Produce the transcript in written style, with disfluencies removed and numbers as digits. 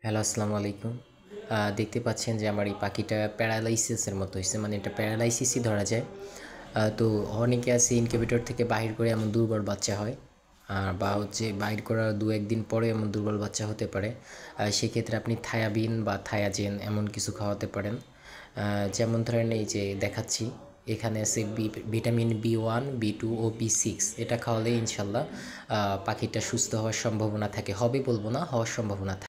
Hello, আসসালামু আলাইকুম। দেখতে পাচ্ছেন যে আমার এই পাখিটা প্যারালাইসিসের মতো হইছে। মানে এটা প্যারালাইসিসই ধরা যায়। তো অনেকে আছে ইনকিউবেটর থেকে বাহির করে এমন দুর্বল বাচ্চা হয়। বা হচ্ছে বাহির করার ২-১ দিন পরে এমন দুর্বল বাচ্চা হতে পারে। সেক্ষেত্রে আপনি থায়াবিন বা থায়াজেন এমন কিছু খাওয়াতে পারেন। যেমন ধরেন এই যে দেখাচ্ছি, এখানে আছে ভিটামিন B1, B2 ও B6। এটা খাওয়ালে ইনশাল্লাহ পাখিটা সুস্থ হওয়ার সম্ভাবনা থাকে। হবে বলবো না, হওয়ার সম্ভাবনা থাকে।